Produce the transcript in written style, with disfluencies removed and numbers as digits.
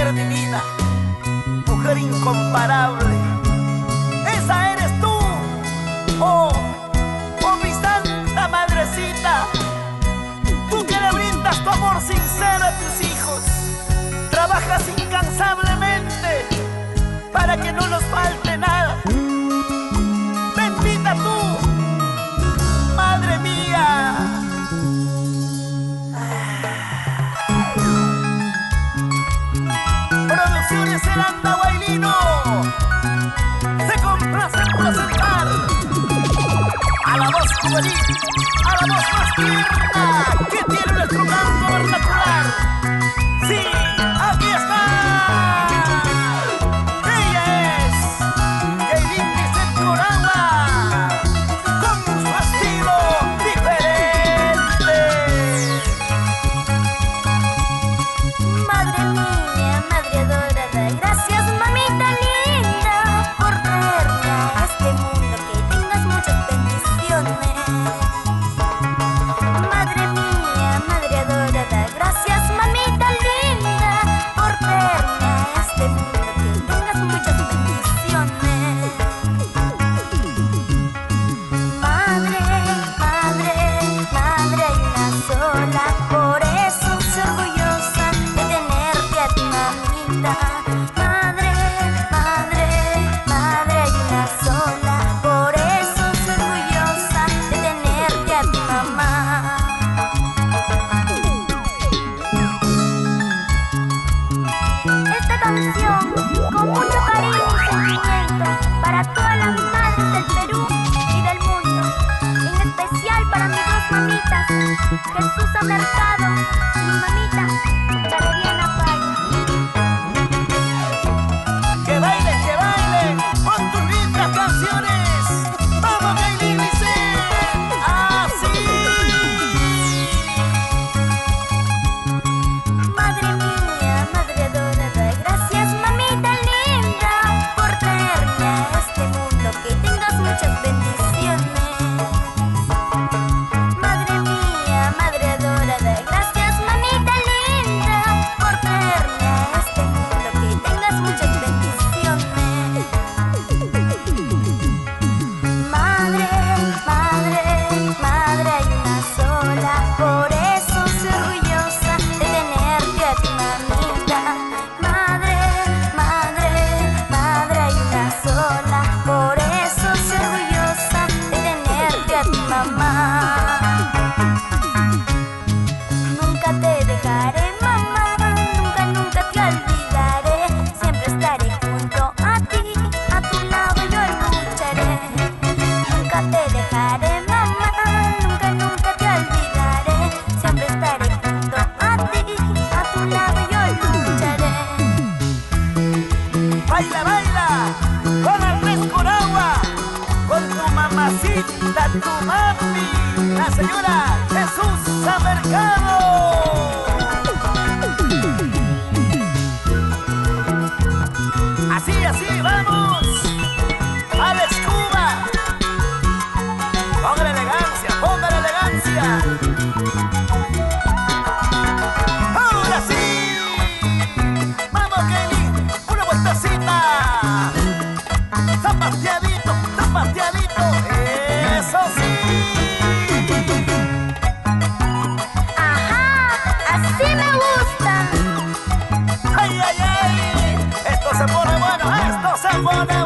mujer divina, mujer incomparable. Esa eres tú, oh mi santa madrecita. Tú que le brindas tu amor sincero a tus hijos, trabajas incansablemente para que no nos falte nada. Bendita tú, madre mía. Producciones El Andahuaylino se complace en presentar a la voz juvenil, a la voz más tierna que tiene nuestro canto vernacular. Sí, aquí está. Ella es Yailin Lisset Coragua, con su estilo diferente. Madre mía, madre adorada, gracias mamita linda por traerme a este mundo, que tengas muchas bendiciones. Madre mía, madre adorada, gracias mamita linda por traerme a este mundo, que tengas muchas bendiciones. Madre, madre, madre hay una sola, por eso soy orgullosa de tenerte a ti mamita. Madre, madre, madre hay una sola, por eso soy orgullosa de tenerte a ti mamá. Esta canción con mucho cariño y sentimiento para todas las madres del Perú y del mundo, en especial para mis dos mamitas, Jesús Mercado y mi mamita Valeriana Paya. Que bailen con tus lindas canciones. Vamos, Yailin Lisset, así. Madre mía, madre adorada, gracias mamita linda por traerme a este mundo, que tengas muchas bendiciones. Madre mía, madre adorada, gracias mamita linda por traerme a este mundo, que tengas muchas bendiciones. Madre, madre, madre hay una sola, por eso soy orgullosa de tenerte a ti mamita. Madre, madre, madre hay una sola, por eso soy orgullosa de tenerte a ti mamá. Nunca te dejaré mamá, nunca, nunca te olvidaré, siempre estaré junto a ti, a tu lado yo lucharé. Nunca te dejaré mamá, nunca, nunca te olvidaré, siempre estaré junto a ti, a tu lado yo lucharé. Baila, baila con Andrés Coragua, con tu mamacita, tu mami, la señora Jesús Mercado. Así, así, vamos. Alex Cuba. Póngale elegancia, póngale elegancia. Ahora sí. Vamos, Yailin, una vueltecita. Zapateadito, zapateadito. Eso sí. Ajá, así me gusta. Ay, ay, ay. Esto se pone bueno, esto se pone